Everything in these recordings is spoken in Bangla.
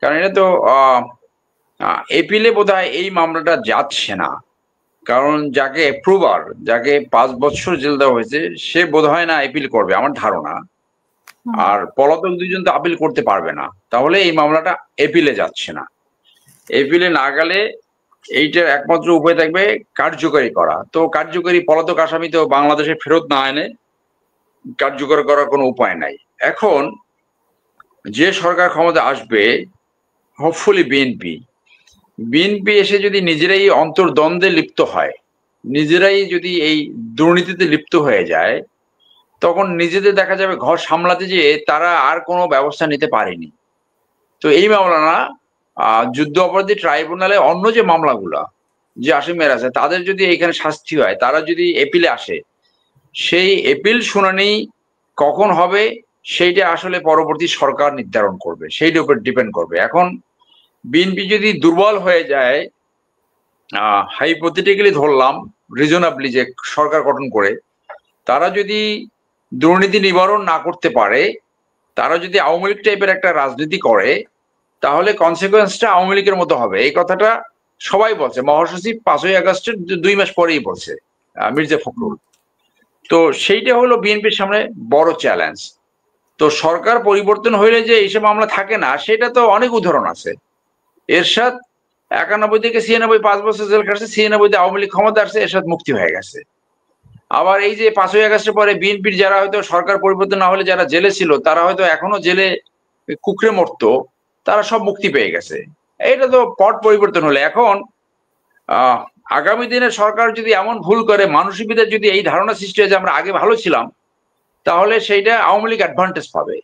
কারণ এটা তো এপিলে বোধহয় এই মামলাটা যাচ্ছে না। কারণ যাকে অ্যাপ্রুভার, যাকে 5 বছর জেল দেওয়া হয়েছে, সে বোধহয় না এপিল করবে আমার ধারণা। হুম। আর পলাতক দুইজন তো আপিল করতে পারবে না, তাহলে এই মামলাটা এপিলে যাচ্ছে না। এপিলে না গেলে এইটার একমাত্র উপায় থাকবে কার্যকরী করা। তো কার্যকরী পলাতক আসামি তো বাংলাদেশে ফেরত না এনে কার্যকর করার কোনো উপায় নাই। এখন যে সরকার ক্ষমতা আসবে, হোপফুলি বিএনপি, বিএনপি এসে যদি নিজেরাই অন্তর্দ্বন্দ্বে লিপ্ত হয়, নিজেরাই যদি এই দুর্নীতিতে লিপ্ত হয়ে যায়, তখন নিজেদের দেখা যাবে ঘর সামলাতে যেয়ে তারা আর কোনো ব্যবস্থা নিতে পারেনি। তো এই মামলা না, যুদ্ধ অপরাধী ট্রাইব্যুনালে অন্য যে মামলাগুলা, যে আসামিরা আছে তাদের যদি এখানে শাস্তি হয়, তারা যদি এপিলে আসে, সেই এপিল শুনানি কখন হবে সেইটা আসলে পরবর্তী সরকার নির্ধারণ করবে, সেইটার উপর ডিপেন্ড করবে। এখন বিএনপি যদি দুর্বল হয়ে যায়, হাইপোথেটিক্যালি ধরলাম, রিজনেবলি যে সরকার গঠন করে তারা যদি দুর্নীতি নিবারণ না করতে পারে, তারা যদি আওয়ামী লীগ টাইপের একটা রাজনীতি করে, তাহলে কনসিকুয়েন্সটা আওয়ামী লীগের মতো হবে। এই কথাটা সবাই বলছে, মহাসচিব 5ই আগস্টের 2 মাস পরেই বলছে, মির্জা ফখরুল। তো সেইটা হলো বিএনপির সামনে বড় চ্যালেঞ্জ। তো সরকার পরিবর্তন হইলে যে এইসব মামলা থাকে না, সেটা তো অনেক উদাহরণ আছে। এরশাদ 91 থেকে 96 5 বছর জেল খাটছে, 96-তে আওয়ামী লীগ ক্ষমতা আসছে, এরশাদ মুক্তি হয়ে গেছে। আবার এই যে 5ই আগস্টের পরে বিএনপির যারা হয়তো সরকার পরিবর্তন না হলে যারা জেলে ছিল, তারা হয়তো এখনো জেলে কুকড়ে মরতো, তারা সব মুক্তি পেয়ে গেছে। এটা তো পট পরিবর্তন হলে। এখন আহ আগামী দিনে সরকার যদি এমন ভুল করে, মানসিকতার যদি এই ধারণা সৃষ্টি হয় যে আমরা আগে ভালো ছিলাম, তাহলে সেইটা আওয়ামী লীগ অ্যাডভান্টেজ পাবে।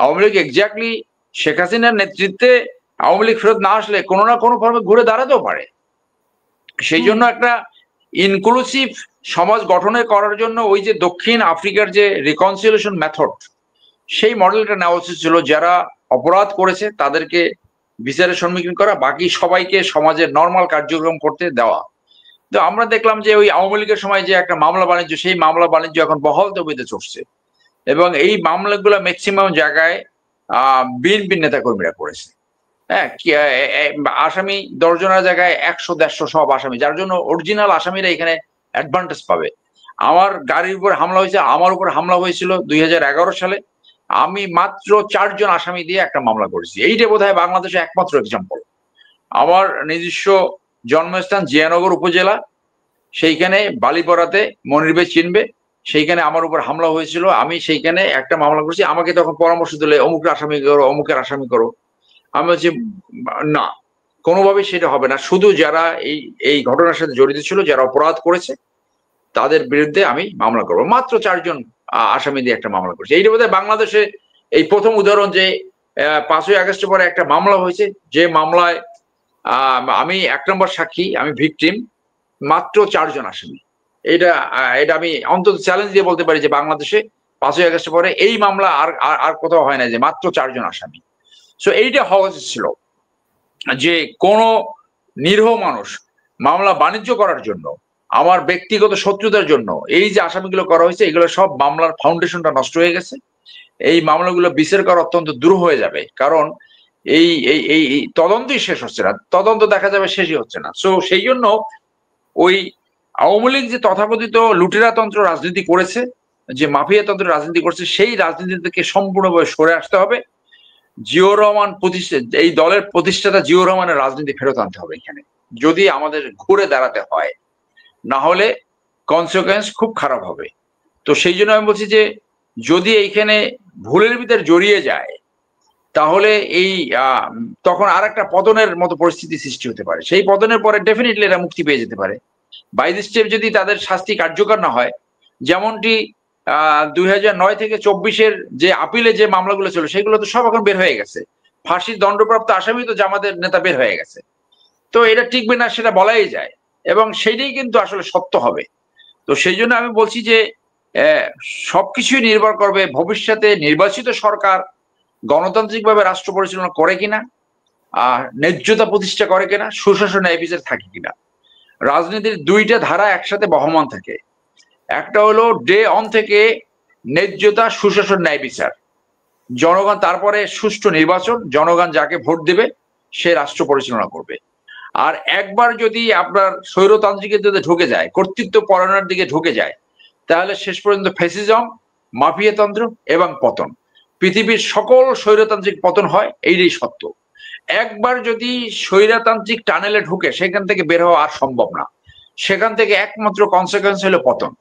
আওয়ামী লীগ এক্স্যাক্টলি শেখ হাসিনার নেতৃত্বে আওয়ামী লীগ ফেরত না আসলে কোনো না কোনো ফর্মে ঘুরে দাঁড়াতেও পারে। সেই জন্য একটা ইনক্লুসিভ সমাজ গঠনে করার জন্য ওই যে দক্ষিণ আফ্রিকার যে রিকনসিলিয়েশন মেথড, সেই মডেলটা নেওয়া উচিত ছিল। যারা অপরাধ করেছে তাদেরকে বিচারের সম্মুখীন করা, বাকি সবাইকে সমাজের নর্মাল কার্যক্রম করতে দেওয়া। তো আমরা দেখলাম যে ওই আওয়ামী লীগের সময় যে একটা মামলা বাণিজ্য, সেই মামলা বাণিজ্য এখন বহল তবিতে চলছে, এবং এই মামলাগুলো ম্যাক্সিমাম জায়গায় বিএনপি নেতা কর্মীরা করেছে। হ্যাঁ, আসামি 10 জনের জায়গায় 100-150 সব আসামি, যার জন্য অরিজিনাল আসামিরা এখানে অ্যাডভান্টেজ পাবে। আমার গাড়ির উপর হামলা হয়েছে, আমার উপর হামলা হয়েছিল 2011 সালে, আমি মাত্র 4 জন আসামি দিয়ে একটা মামলা করেছি। এইটা বোধহয় বাংলাদেশে একমাত্র এক্সাম্পল। আমার নিজস্ব জন্মস্থান জিয়ানগর উপজেলা, সেইখানে বালিপড়াতে, মনির ভাই চিনবে, সেইখানে আমার উপর হামলা হয়েছিল, আমি সেইখানে একটা মামলা করেছি। আমাকে তখন পরামর্শ দিলে অমুকের আসামি করো, অমুকের আসামি করো। আমি বলছি না, কোনোভাবেই সেটা হবে না। শুধু যারা এই এই ঘটনার সাথে জড়িত ছিল, যারা অপরাধ করেছে, তাদের বিরুদ্ধে আমি মামলা করবো। মাত্র 4 জন আসামি দিয়ে একটা মামলা করেছে। এইটা বোধহয় বাংলাদেশে এই প্রথম উদাহরণ যে 5ই আগস্টের পরে একটা মামলা হয়েছে, যে মামলায় আমি 1 নম্বর সাক্ষী, আমি ভিকটিম, মাত্র 4 জন আসামি। এটা এটা আমি অন্তত চ্যালেঞ্জ দিয়ে বলতে পারি যে বাংলাদেশে 5ই আগস্টের পরে এই মামলা আর আর কোথাও হয় না, যে মাত্র 4 জন আসামি। সো এইটা হওয়া উচিত ছিল যে কোনো নিরীহ মানুষ মামলা বাণিজ্য করার জন্য, আমার ব্যক্তিগত শত্রুতার জন্য এই যে আসামিগুলো করা হয়েছে, এগুলো সব মামলার ফাউন্ডেশনটা নষ্ট হয়ে গেছে। এই মামলাগুলো বিচার করা অত্যন্ত দূর হয়ে যাবে, কারণ এই এই এই এই তদন্তই শেষ হচ্ছে না, তদন্ত দেখা যাবে শেষই হচ্ছে না। সো সেই জন্য ওই আওয়ামী লীগ যে তথাকথিত লুটেরাতন্ত্র রাজনীতি করেছে, যে মাফিয়াতন্ত্র রাজনীতি করছে, সেই রাজনীতি থেকে সম্পূর্ণভাবে সরে আসতে হবে। জিয়াউর রহমান এই দলের প্রতিষ্ঠাতা জিয়াউর রহমানের রাজনীতি ফেরত আনতে হবে এখানে, যদি আমাদের ঘুরে দাঁড়াতে হয়, না হলে কনসিকুয়েন্স খুব খারাপ হবে। তো সেই জন্য আমি বলছি যে যদি এইখানে ভুলের ভিতরে জড়িয়ে যায়, তাহলে এই তখন আর একটা পতনের মতো পরিস্থিতি সৃষ্টি হতে পারে। সেই পতনের পরে ডেফিনেটলি এরা মুক্তি পেয়ে যেতে পারে। বাই দিস স্টেপ যদি তাদের শাস্তি কার্যকর না হয়, যেমনটি 2009 থেকে 24-এর যে আপিলে যে মামলাগুলো ছিল, সেগুলো তো সব এখন বের হয়ে গেছে। ফাঁসির দণ্ডপ্রাপ্ত আসামি তো জামাতের নেতা বের হয়ে গেছে। তো এটা টিকবে না সেটা বলাই যায়, এবং সেইটাই কিন্তু আসলে সত্য হবে। তো সেই জন্য আমি বলছি যে সবকিছুই নির্ভর করবে ভবিষ্যতে নির্বাচিত সরকার গণতান্ত্রিকভাবে রাষ্ট্র পরিচালনা করে কিনা, ন্যায্যতা প্রতিষ্ঠা করে কিনা, সুশাসন ন্যায় বিচার থাকে কিনা। রাজনীতির দুইটা ধারা একসাথে বহমান থাকে। একটা হলো ডে অন থেকে ন্যায্যতা, সুশাসন, ন্যায় বিচার, জনগণ তারপরে সুষ্ঠু নির্বাচন, জনগণ যাকে ভোট দেবে সে রাষ্ট্র পরিচালনা করবে। আর একবার যদি আপনার স্বৈরতান্ত্রিকের দিকে ঢুকে যায়, কর্তৃত্ব পরায়ণের দিকে ঢুকে যায়, তাহলে শেষ পর্যন্ত ফ্যাসিজম, মাফিয়াতন্ত্র এবং পতন, পৃথিবীর সকল স্বৈরতান্ত্রিক পতন হয়, এইটাই সত্য। একবার যদি স্বৈরতান্ত্রিক টানেলে ঢুকে সেখান থেকে বের হওয়া আর সম্ভব না, সেখান থেকে একমাত্র কনসিকুয়েন্স হলো পতন।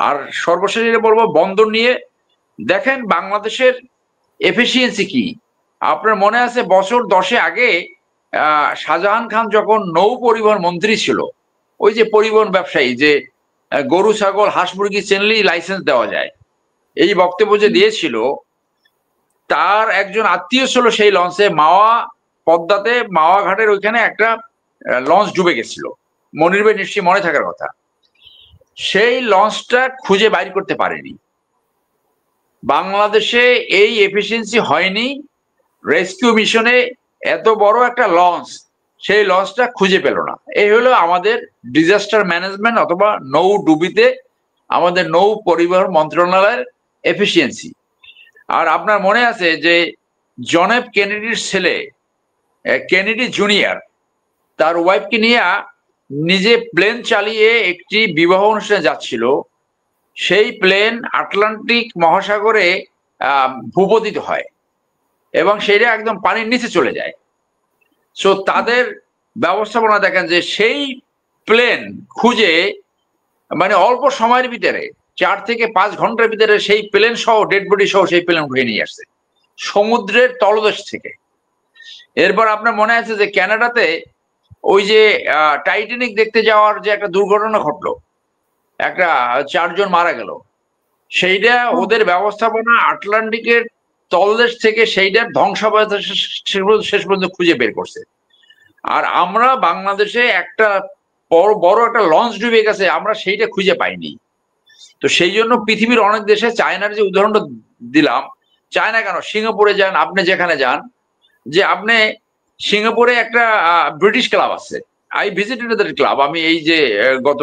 আর সর্বশেষে বলবো বন্দর নিয়ে, দেখেন বাংলাদেশের এফিসিয়েন্সি কি। আপনার মনে আছে বছর 10 আগে শাহজাহান খান যখন নৌ পরিবহন মন্ত্রী ছিল, ওই যে পরিবহন ব্যবসায়ী যে গরু ছাগল হাঁস মুরগি চেনলেই লাইসেন্স দেওয়া যায়, এই বক্তব্য যে দিয়েছিল, তার একজন আত্মীয় ছিল সেই লঞ্চে, মাওয়া পদ্মাতে মাওয়া ঘাটের ওইখানে একটা লঞ্চ ডুবে গেছিল, মনির ভাই নিশ্চয়ই মনে থাকার কথা। সেই লঞ্চটা খুঁজে বাইর করতে পারেনি। বাংলাদেশে এই এফিসিয়েন্সি হয়নি। রেস্কিউ মিশনে এত বড় একটা লঞ্চ, সেই লঞ্চটা খুঁজে পেল না। এই হলো আমাদের ডিজাস্টার ম্যানেজমেন্ট অথবা নৌ ডুবিতে আমাদের নৌ পরিবহন মন্ত্রণালয়ের এফিসিয়েন্সি। আর আপনার মনে আছে যে জন এফ কেনেডির ছেলে কেনেডি জুনিয়র তার ওয়াইফকে নিয়ে নিজে প্লেন চালিয়ে একটি বিবাহ অনুষ্ঠানে যাচ্ছিল, সেই প্লেন আটলান্টিক মহাসাগরে ভূপতিত হয় এবং সেটা একদম পানির নিচে চলে যায়। সো তাদের ব্যবস্থাপনা দেখেন যে সেই প্লেন খুঁজে মানে অল্প সময়ের ভিতরে 4 থেকে 5 ঘন্টার ভিতরে সেই প্লেন সহ ডেড বডি সহ সেই প্লেন উঠিয়ে নিয়ে আসছে সমুদ্রের তলদেশ থেকে। এরপর আপনার মনে আছে যে কানাডাতে ওই যে টাইটানিক দেখতে যাওয়ার যে একটা দুর্ঘটনা ঘটলো, একটা 4 জন মারা গেল, সেইটা ওদের ব্যবস্থাপনা আটলান্টিকের তলদেশ থেকে সেইটার ধ্বংসাবশেষ শেষ পর্যন্ত খুঁজে বের করছে। আর আমরা বাংলাদেশে একটা বড় একটা লঞ্চ ডুবে গেছে, আমরা সেইটা খুঁজে পাইনি। তো সেই জন্য পৃথিবীর অনেক দেশে, চায়নার যে উদাহরণটা দিলাম, চায়না কেন, সিঙ্গাপুরে যান, আপনি যেখানে যান, যে আপনি সিঙ্গাপুরে একটা ব্রিটিশ ক্লাব আছে, আই ভিজিটেড দ্যাট ক্লাব, আমি এই যে গত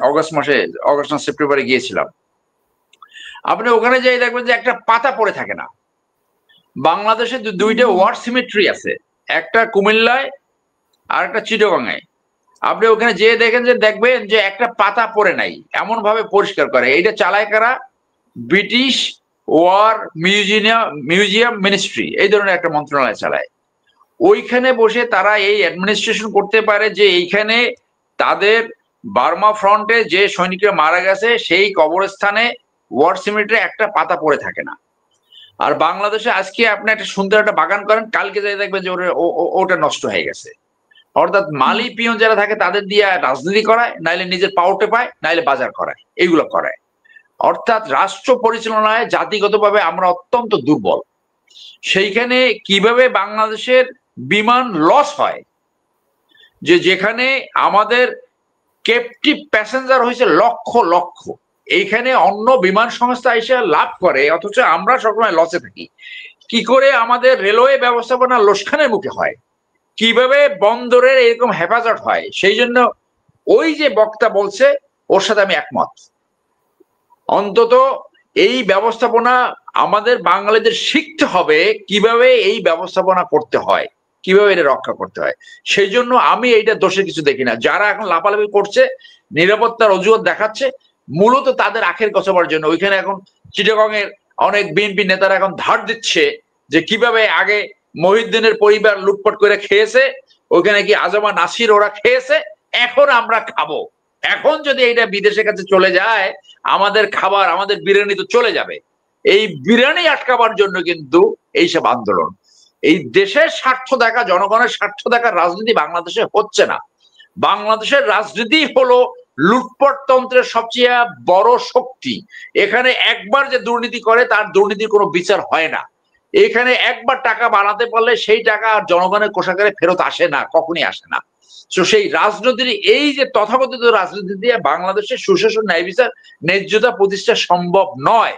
অগস্ট না সেপ্টেম্বরে গিয়েছিলাম। আপনি ওখানে যাই দেখবেন যে একটা পাতা পড়ে থাকে না। বাংলাদেশে দুইটা ওয়ার সিমেট্রি আছে, একটা কুমিল্লায় আর একটা চিটাগংয়ে। আপনি ওখানে যেয়ে দেখেন যে দেখবেন যে একটা পাতা পড়ে নাই, এমন ভাবে পরিষ্কার করে। এইটা চালায় কারা? ব্রিটিশ ওয়ার মিউজিয়াম মিনিস্ট্রি, এই ধরনের একটা মন্ত্রণালয় চালায়। ওইখানে বসে তারা এই অ্যাডমিনিস্ট্রেশন করতে পারে যে এইখানে তাদের বার্মা ফ্রন্টে যে সৈনিকরা মারা গেছে সেই কবরস্থানে ওয়ার সিমেট্রি একটা পাতা পড়ে থাকে না। আর বাংলাদেশে আজকে আপনি একটা সুন্দর একটা বাগান করেন, কালকে যাই দেখবেন যে ওটা নষ্ট হয়ে গেছে। অর্থাৎ মালি পিয়ন যারা থাকে তাদের দিয়ে রাজনীতি করায়, নাইলে নিজের পাউটে পায়, নাইলে বাজার করায়, এইগুলো করায়। অর্থাৎ রাষ্ট্র পরিচালনায় জাতিগতভাবে আমরা অত্যন্ত দুর্বল। সেইখানে কিভাবে বাংলাদেশের বিমান লস হয়, যে যেখানে আমাদের ক্যাপটিভ প্যাসেঞ্জার হয়েছে লক্ষ লক্ষ, এইখানে অন্য বিমান সংস্থা এসে লাভ করে, অথচ আমরা সবসময় লসে থাকি। কি করে আমাদের রেলওয়ে ব্যবস্থাপনা লোকসানের মুখে হয়, কিভাবে বন্দরের এরকম হেফাজত হয়। সেই জন্য ওই যে বক্তা বলছে ওর সাথে আমি একমত। অন্তত এই ব্যবস্থাপনা আমাদের বাঙালিদের শিখতে হবে কিভাবে এই ব্যবস্থাপনা করতে হয়, কিভাবে এটা রক্ষা করতে হয়। সেই জন্য আমি এইটা দোষের কিছু দেখি না। যারা এখন লাফালাফি করছে, নিরাপত্তার অজুহাত দেখাচ্ছে, মূলত তাদের আখের কষাবার জন্য। ওইখানে এখন চিটাগং এর অনেক বিএনপি নেতারা এখন ধার দিচ্ছে যে কিভাবে আগে মহিউদ্দিনের পরিবার লুটপাট করে খেয়েছে, ওইখানে কি আজমা নাসির ওরা খেয়েছে, এখন আমরা খাবো। এখন যদি এইটা বিদেশের কাছে চলে যায়, আমাদের খাবার, আমাদের বিরিয়ানি তো চলে যাবে। এই বিরিয়ানি আটকাবার জন্য কিন্তু এইসব আন্দোলন। এই দেশের স্বার্থ দেখা, জনগণের স্বার্থ দেখার রাজনীতি বাংলাদেশে হচ্ছে না। বাংলাদেশের রাজনীতি হলো লুটপাট তন্ত্রের সবচেয়ে বড় শক্তি। এখানে একবার যে দুর্নীতি করে তার দুর্নীতির কোনো বিচার হয় না। এখানে একবার টাকা বানাতে পারলে সেই টাকা আর জনগণের কোষাগারে ফেরত আসে না, কখনই আসে না। তো সেই রাজনীতির এই যে তথাকথিত রাজনীতি দিয়ে বাংলাদেশের সুশাসন, ন্যায় বিচার, ন্যায্যতা প্রতিষ্ঠা সম্ভব নয়।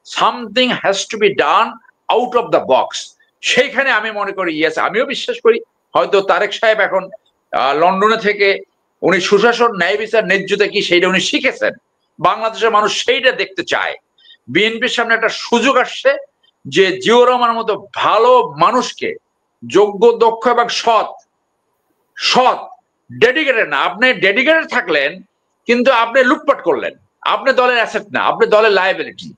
Something has to be done out of the box. সেইখানে আমি মনে করি, ইয়েস, আমিও বিশ্বাস করি হয়তো তারেক সাহেব এখন লন্ডনে থেকে উনি সুশাসন, ন্যায় বিচার, ন্যায্যতা কি সেইটা উনি শিখেছেন। বাংলাদেশের মানুষ সেইটা দেখতে চায়। বিএনপির সামনে একটা সুযোগ আসছে, যে জিয়াউর রহমানের মতো ভালো মানুষকে, যোগ্য, দক্ষ এবং সৎ ডেডিকেটেড না, আপনি ডেডিকেটেড থাকলেন কিন্তু আপনি লুটপাট করলেন, আপনি দলের অ্যাসেট না, আপনি দলের লায়াবিলিটি।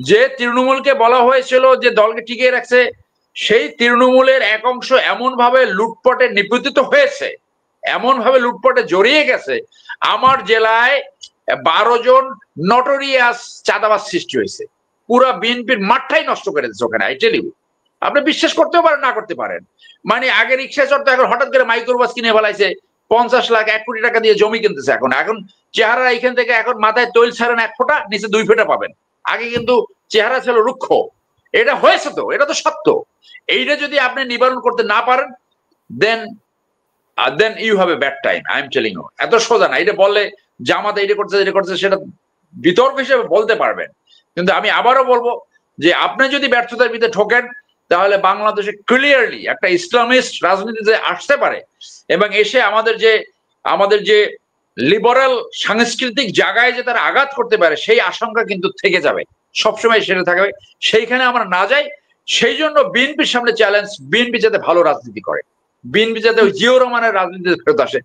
যে তৃণমূলকে বলা হয়েছিল যে দলকে টিকিয়ে রাখছে, সেই তৃণমূলের এক অংশ এমন ভাবে লুটপাটে নিপতিত হয়েছে, এমন ভাবে লুটপাটে জড়িয়ে গেছে, আমার জেলায় 12 জন নটোরিয়াস চাঁদাবাজ সৃষ্টি হয়েছে, পুরা বিএনপির মাঠটাই নষ্ট করে দিচ্ছে ওখানে। আই টেল ইউ, আপনি বিশ্বাস করতেও পারেন না করতে পারেন, মানে আগে রিক্সা চড়তো, এখন হঠাৎ করে মাইক্রোবাস কিনে ফেলাইছে, 50 লাখ 1 কোটি টাকা দিয়ে জমি কিনতেছে। এখন চেহারা এখান থেকে এখন মাথায় তৈল ছাড়েন 1 ফোঁটা, নিচে 2 ফোঁটা পাবেন। আগে কিন্তু চেহারা ছিল রুক্ষ। এটা হয়েছে তো, এটা তো সত্য। এইটা যদি আপনি নিবারণ করতে না পারেন, then you have a bad time, I am telling you. এত সোজা না, এটা বললে জামাত এটা করছে সেটা বিতর্ক হিসেবে বলতে পারবেন, কিন্তু আমি আবারও বলবো যে আপনি যদি ব্যর্থতার ভিতরে ঠোকেন, তাহলে বাংলাদেশে ক্লিয়ারলি একটা ইসলামিস্ট রাজনীতিতে আসতে পারে, এবং এসে আমাদের যে লিবারাল সাংস্কৃতিক জায়গায় যে তারা আঘাত করতে পারে, সেই আশঙ্কা কিন্তু থেকে যাবে, সবসময় সেটা থাকবে। সেইখানে আমরা না যাই, সেই জন্য বিএনপির সামনে চ্যালেঞ্জ, বিএনপি যাতে ভালো রাজনীতি করে, বিএনপি যাতে ওই জিয়াউর রহমানের রাজনীতিতে ফেরত আসে।